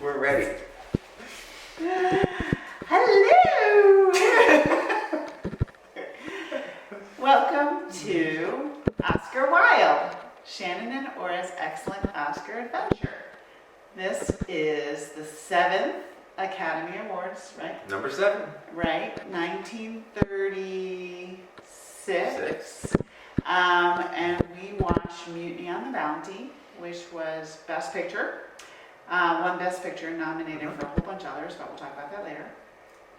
We're ready. Hello! Welcome to Oscar Wilde, Shannon and Ora's excellent Oscar adventure. This is the 7th Academy Awards, right? Number 7. Right, 1936. Six. And we watched Mutiny on the Bounty, which was Best Picture. Won Best Picture, nominated for a whole bunch of others, but we'll talk about that later.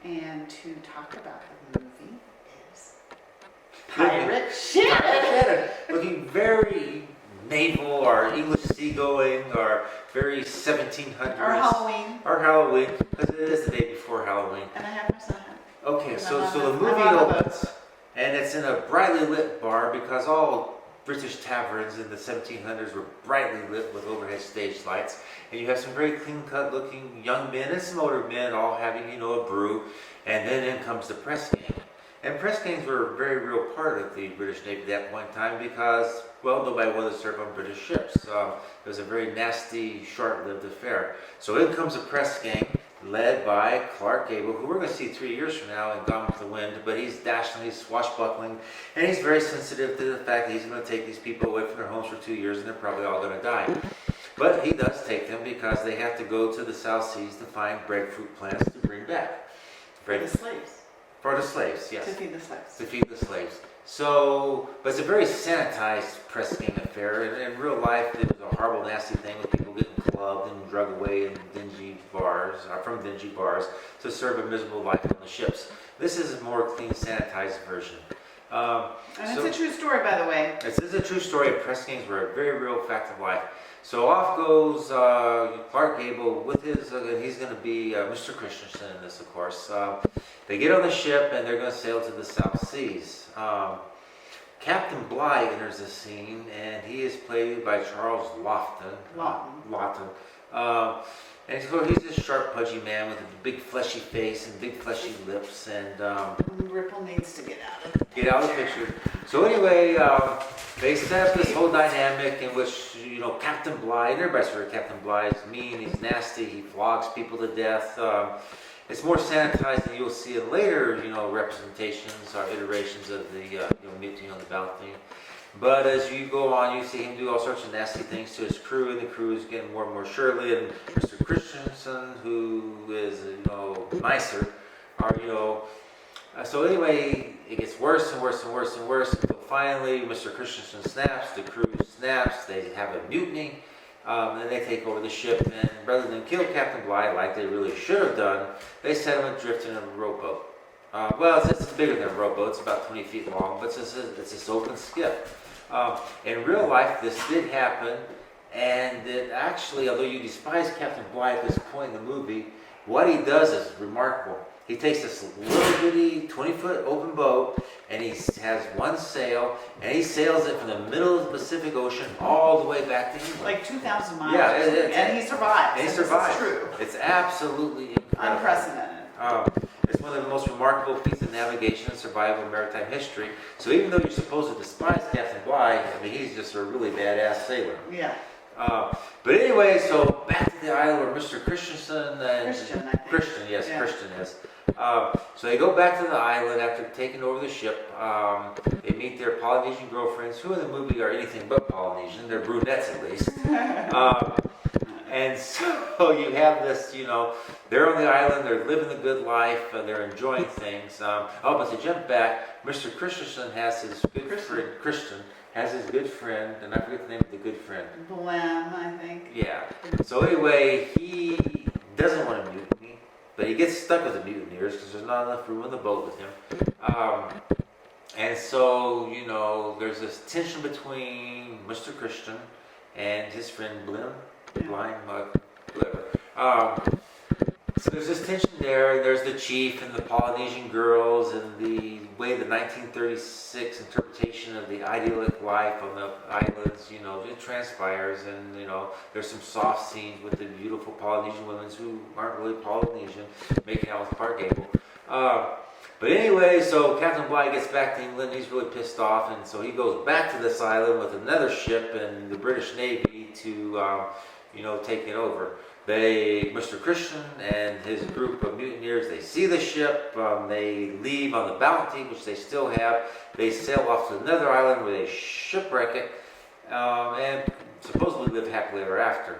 And to talk about the movie is Pirate Shannon. Looking very naval or English seagoing or very 1700s. Or Halloween. Or Halloween, because it is the day before Halloween. And I have my son. Okay, so the I'm movie on the opens, and it's in a brightly lit bar because all British taverns in the 1700s were brightly lit with overhead stage lights. And you have some very clean-cut looking young men and some older men all having, a brew. And then in comes the press gang. And press gangs were a very real part of the British Navy at that point in time because, well, nobody wanted to serve on British ships. It was a very nasty, short-lived affair. So in comes a press gang led by Clark Gable, who we're going to see 3 years from now in Gone with the Wind, but he's dashing, he's swashbuckling, and he's very sensitive to the fact that he's going to take these people away from their homes for 2 years and they're probably all going to die. But he does take them because they have to go to the South Seas to find breadfruit plants to bring back. For the slaves. For the slaves, yes. To feed the slaves. To feed the slaves. So, but it's a very sanitized press gang affair. In real life, it was a horrible, nasty thing with people getting clubbed and drug away in dingy bars, from dingy bars, to serve a miserable life on the ships. This is a more clean, sanitized version. And it's a true story, by the way. This is a true story. Press gangs were a very real fact of life. So off goes Clark Gable with his, he's going to be Mr. Christensen in this, of course. They get on the ship and they're going to sail to the South Seas. Captain Bligh enters the scene and he is played by Charles Laughton. And he's this sharp, pudgy man with a big fleshy face and big fleshy lips, and Ripple needs to get out of the picture. So anyway, they set up this whole dynamic in which, Captain Bligh, and everybody's heard of Captain Bligh, is mean, he's nasty, he flogs people to death. It's more sanitized than you'll see in later, representations or iterations of the Mutiny on the Bounty. But as you go on, you see him do all sorts of nasty things to his crew, and the crew is getting more and more surly. And Mr. Christensen, who is, nicer, so anyway, it gets worse and worse and worse and worse until finally Mr. Christensen snaps, the crew snaps, they have a mutiny, and they take over the ship. And rather than kill Captain Bligh like they really should have done, they set him adrift in a rowboat. It's bigger than a rowboat. It's about 20 feet long, but it's this open skiff. In real life, this did happen, and it actually, although you despise Captain Bligh at this point in the movie, what he does is remarkable. He takes this little bitty 20-foot open boat, and he has one sail, and he sails it from the middle of the Pacific Ocean all the way back to England. like 2,000 miles. Yeah, and he survives. And he survives. It's true. It's absolutely incredible. Unprecedented. It's one of the most remarkable feats of navigation and survival in maritime history. So even though you're supposed to despise Captain Bligh, he's just a really badass sailor. Yeah. But anyway, so back to the island where Mr. Christensen and Christian, I think. Christian is. So they go back to the island after taking over the ship. They meet their Polynesian girlfriends, who in the movie are anything but Polynesian. They're brunettes at least. And so you have this, they're on the island, they're living the good life, they're enjoying things. But to jump back, Mr. Christensen has his good friend, Christian, has his good friend, and I forget the name of the good friend. Byam, I think. Yeah. So anyway, he doesn't want to mutiny, but he gets stuck with the mutineers because there's not enough room on the boat with him. And so, there's this tension between Mr. Christian and his friend Byam. Whatever. So there's this tension there. There's the chief and the Polynesian girls and the way the 1936 interpretation of the idyllic life on the islands, it transpires. And, there's some soft scenes with the beautiful Polynesian women who aren't really Polynesian making out with Clark Gable. But anyway, so Captain Bligh gets back to England. He's really pissed off. And so he goes back to this island with another ship and the British Navy to taking over. Mr. Christian and his group of mutineers, they see the ship, they leave on the Bounty, which they still have. They sail off to another island where they shipwreck it, and supposedly live happily ever after.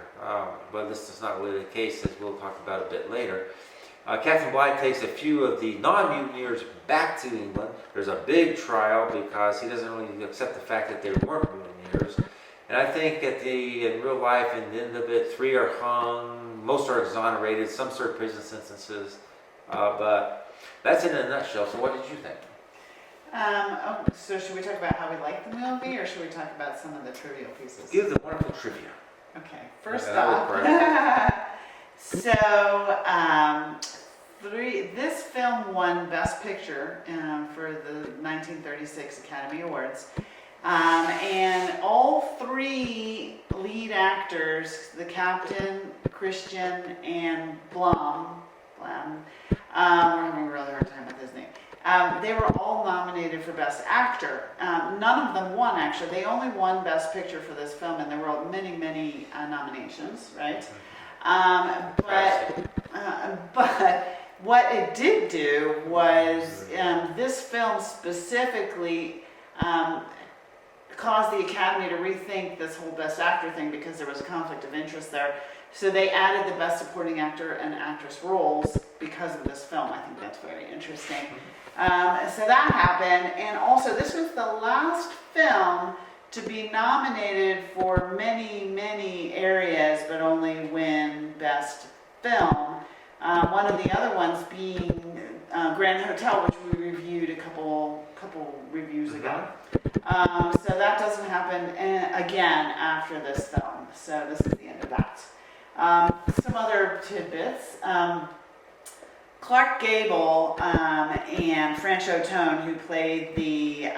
But this is not really the case, as we'll talk about a bit later. Captain Bligh takes a few of the non-mutineers back to England. There's a big trial because he doesn't really accept the fact that they weren't mutineers. And I think in real life, in the end of it, 3 are hung, most are exonerated, some serve prison sentences. But that's it in a nutshell. So what did you think? So should we talk about how we like the movie, or should we talk about some of the trivial pieces? Give the wonderful trivia. Okay, first off, so this film won Best Picture for the 1936 Academy Awards. And all 3 lead actors, the captain, Christian, and Byam, we're having a really hard time with his name. They were all nominated for Best Actor. None of them won, actually. They only won Best Picture for this film, and there were many, many nominations, right? But what it did do was this film specifically caused the Academy to rethink this whole Best Actor thing because there was a conflict of interest there. So they added the Best Supporting Actor and Actress roles because of this film. I think that's very interesting. So that happened, and also this was the last film to be nominated for many, many areas, but only win Best Film. One of the other ones being Grand Hotel, which we reviewed a couple reviews ago. So that doesn't happen again after this film. So this is the end of that. Some other tidbits. Clark Gable and Franchot Tone, who played the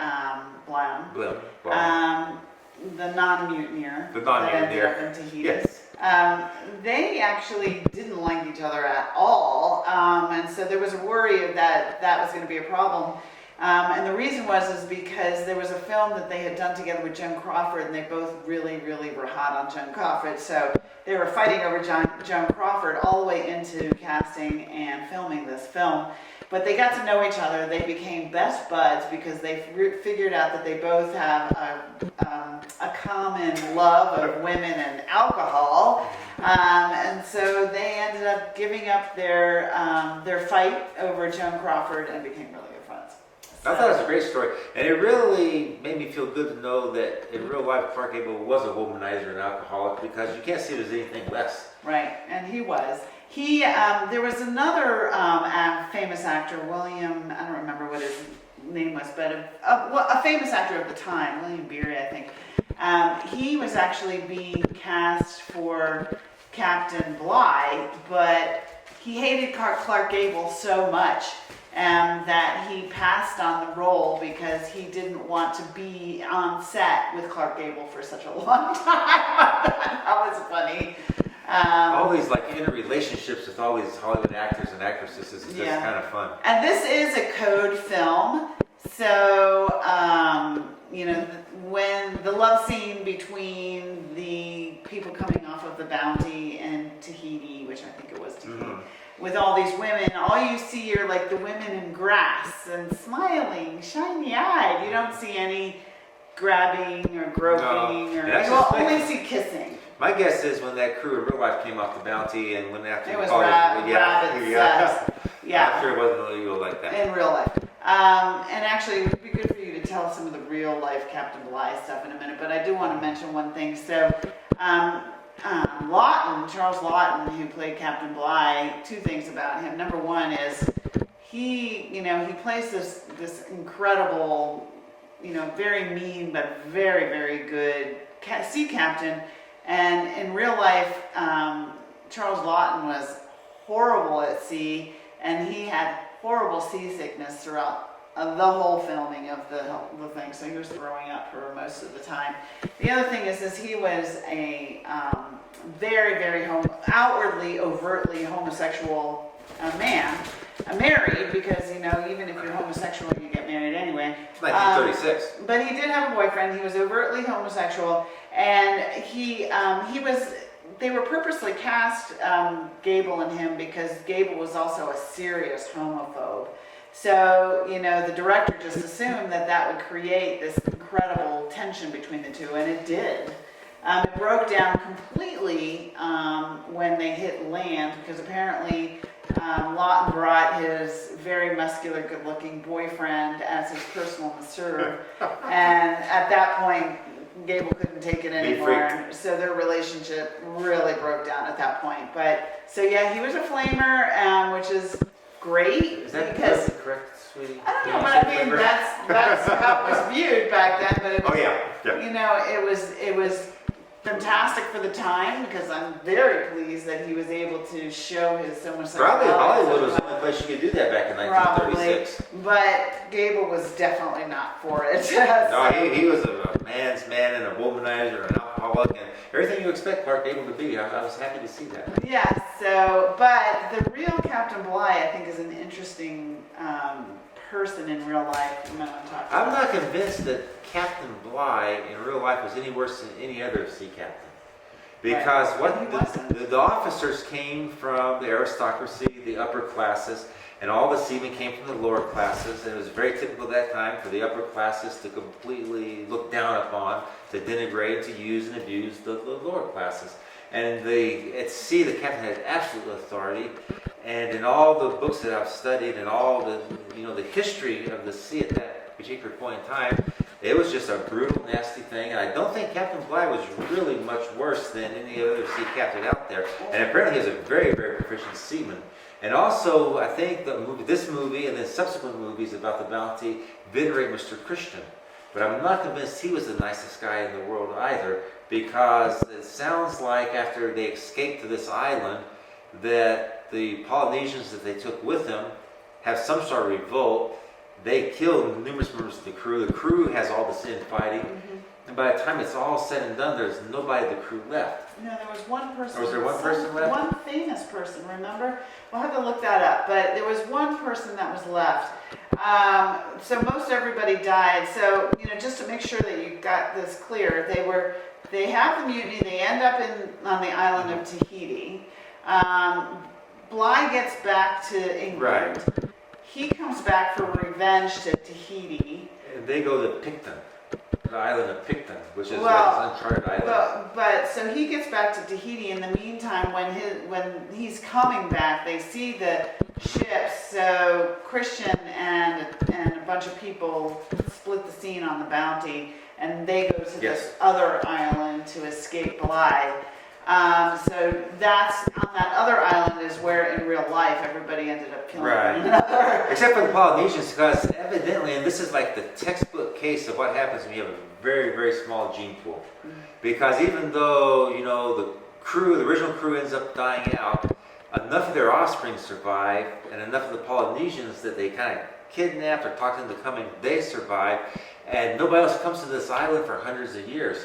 Byam, the non-mutineer. The non-mutineer. That ended up in Tahiti. Yes. They actually didn't like each other at all, and so there was a worry of that was going to be a problem. And the reason is because there was a film that they had done together with Joan Crawford, and they both really, really were hot on Joan Crawford. So they were fighting over Joan Crawford all the way into casting and filming this film. But they got to know each other. They became best buds because they figured out that they both have a common love of women and alcohol. And so they ended up giving up their fight over Joan Crawford and became really good friends. I thought it was a great story, and it really made me feel good to know that in real life Clark Gable was a womanizer and alcoholic, because you can't see there's anything less. Right, and he was. There was another famous actor, William, I don't remember what his name was, but a famous actor of the time, William Bligh, I think. He was actually being cast for Captain Bligh, but he hated Clark Gable so much that he passed on the role because he didn't want to be on set with Clark Gable for such a long time. That was funny. All these interrelationships with all these Hollywood actors and actresses is just kind of fun. And this is a code film, so when the love scene between the people coming off of the Bounty and Tahiti, which I think it was Tahiti, with all these women, all you see are the women in grass and smiling, shiny-eyed. You don't see any grabbing or groping, or you will only see kissing. My guess is when that crew in real life came off the Bounty and went after it was rabbit sex. Yeah. I'm sure it wasn't illegal like that. In real life. And actually, it would be good for you to tell some of the real life Captain Bligh stuff in a minute, but I do want to mention one thing. So, Laughton, Charles Laughton, who played Captain Bligh, 2 things about him. Number one is he plays this incredible, very mean but very, very good sea captain. And in real life, Charles Laughton was horrible at sea, and he had horrible seasickness throughout the whole filming of the thing, so he was throwing up for most of the time. The other thing is he was a very, very outwardly, overtly homosexual man, married, because even if you're homosexual, you get married anyway. 1936. But he did have a boyfriend. He was overtly homosexual, and he was they were purposely cast Gable and him because Gable was also a serious homophobe. So, the director just assumed that would create this incredible tension between the two, and it did. It broke down completely when they hit land, because apparently Laughton brought his very muscular, good-looking boyfriend as his personal masseur, and at that point, Gable couldn't take it anymore, so their relationship really broke down at that point. But, so yeah, he was a flamer, which is great. Is that because correct, sweetie? I don't know, but I mean, that's how it was viewed back then, but it was, it was fantastic for the time, because I'm very pleased that he was able to show his homosexuality. Probably Hollywood was the only place you could do that back in 1936. Probably, but Gable was definitely not for it. No, he was a man's man and a womanizer and an alcoholic and everything you expect Clark Gable to be. I was happy to see that. Yeah, but the real Captain Bligh, I think, is an interesting person in real life. I'm not convinced that Captain Bligh in real life was any worse than any other sea captain. Because the officers came from the aristocracy, the upper classes, and all the seamen came from the lower classes. And it was very typical at that time for the upper classes to completely look down upon, to denigrate, to use and abuse the lower classes. And at sea, the captain had absolute authority. And in all the books that I've studied and all the history of the sea at that particular point in time, it was just a brutal, nasty thing. And I don't think Captain Bligh was really much worse than any other sea captain out there. And apparently he was a very, very proficient seaman. And also, I think this movie and then subsequent movies about the Bounty venerate Mr. Christian. But I'm not convinced he was the nicest guy in the world either, because it sounds like after they escaped to this island that the Polynesians that they took with them have some sort of revolt. They killed numerous members of the crew. The crew has all this infighting. Mm-hmm. And by the time it's all said and done, there's nobody of the crew left. No, there was one person. Or was there one person left? One famous person, remember? We'll have to look that up. But there was one person that was left. So most everybody died. So, just to make sure that you got this clear, they have the mutiny. They end up on the island of Tahiti. Bligh gets back to England. Right. He comes back for revenge to Tahiti. And they go to Picton, the island of Picton, which is like this uncharted island. But so he gets back to Tahiti. In the meantime, when he's coming back, they see the ships. So Christian and a bunch of people split the scene on the Bounty, and they go to this other island to escape Bligh. So that's on that other island is where in real life everybody ended up killing one another. Except for the Polynesians, because evidently, and this is like the textbook case of what happens when you have a very, very small gene pool. Mm-hmm. Because even though, the original crew ends up dying out, enough of their offspring survive, and enough of the Polynesians that they kind of kidnapped or talked into coming, they survive, and nobody else comes to this island for hundreds of years.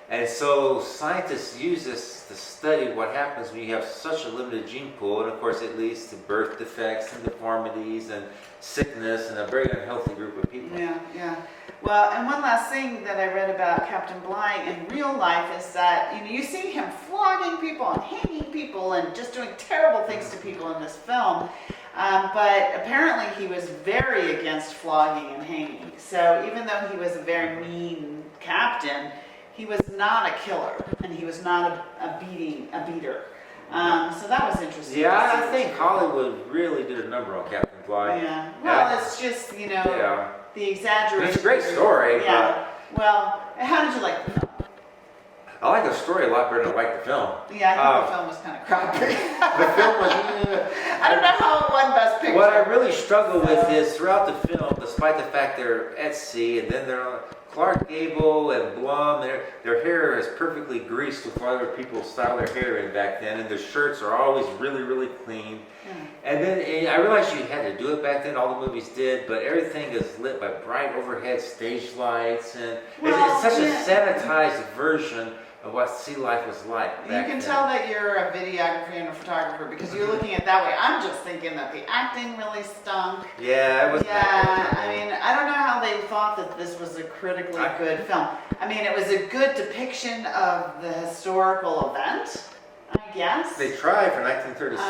And so scientists use this to study what happens when you have such a limited gene pool, and of course it leads to birth defects and deformities and sickness and a very unhealthy group of people. Yeah. Well, and one last thing that I read about Captain Bligh in real life is that you see him flogging people and hanging people and just doing terrible things to people in this film. But apparently he was very against flogging and hanging. So even though he was a very mean captain, he was not a killer, and he was not a beater. So that was interesting. Yeah, I think Hollywood really did a number on Captain Bligh. Yeah. Well, it's just, the exaggeration. It's a great story. Yeah. Well, how did you like the film? I like the story a lot better than I like the film. Yeah, I think the film was kind of crappy. The film was... I don't know how it won Best Picture. What I really struggle with is throughout the film, despite the fact they're at sea, and then they're on Clark Gable and Byam, their hair is perfectly greased with what other people style their hair in back then, and their shirts are always really, really clean. And then I realized you had to do it back then, all the movies did, but everything is lit by bright overhead stage lights, and it's such a sanitized version of what sea life was like back then. You can tell that you're a videographer and a photographer because you're looking at it that way. I'm just thinking that the acting really stunk. Yeah, it was. I mean, I don't know how they thought that this was a critically good film. I mean, it was a good depiction of the historical event, guess. They tried for 1936.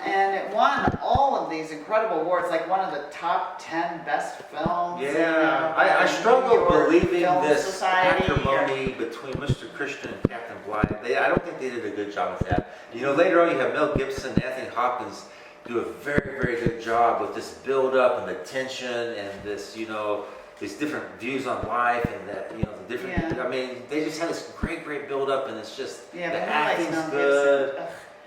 And it won all of these incredible awards, like one of the top 10 best films. Yeah, by I the struggle New York believing Film this Society, acrimony between Mr. Christian and Captain Bligh. I don't think they did a good job with that. You know, later on you have Mel Gibson and Anthony Hopkins do a very, very good job with this build-up and the tension and this, you know, these different views on life and that, you know, the different, I mean, they just have this great, great build-up and it's just, the acting's good.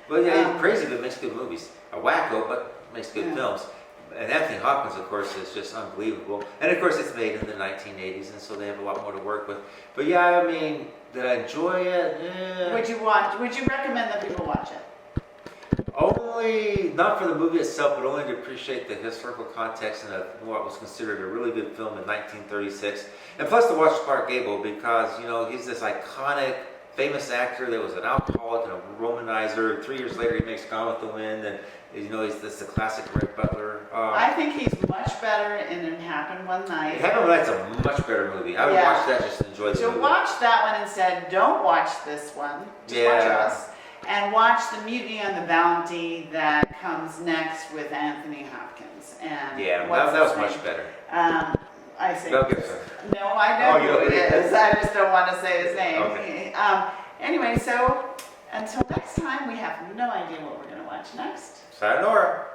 But yeah, he's crazy but makes good movies. A wacko, but makes good films. And Anthony Hopkins, of course, is just unbelievable. And of course, it's made in the 1980s, and so they have a lot more to work with. But yeah, I mean, did I enjoy it? Yeah. Would you recommend that people watch it? Only, not for the movie itself, but only to appreciate the historical context and what was considered a really good film in 1936. And plus to watch Clark Gable because, you know, he's this iconic, famous actor that was an alcoholic and a womanizer. 3 years later, he makes Gone with the Wind, and, you know, he's the classic Red Butler. I think he's much better in It Happened One Night. It Happened One Night's a much better movie. I would watch that just to enjoy the movie. So watch that one instead. Don't watch this one. Just watch us. And watch the Mutiny on the Bounty that comes next with Anthony Hopkins. And that was much better. I say. Mel Gibson. No, I know who it is. I just don't want to say his name. Okay. Anyway, so until next time, we have no idea what we're going to watch next. Sayonara.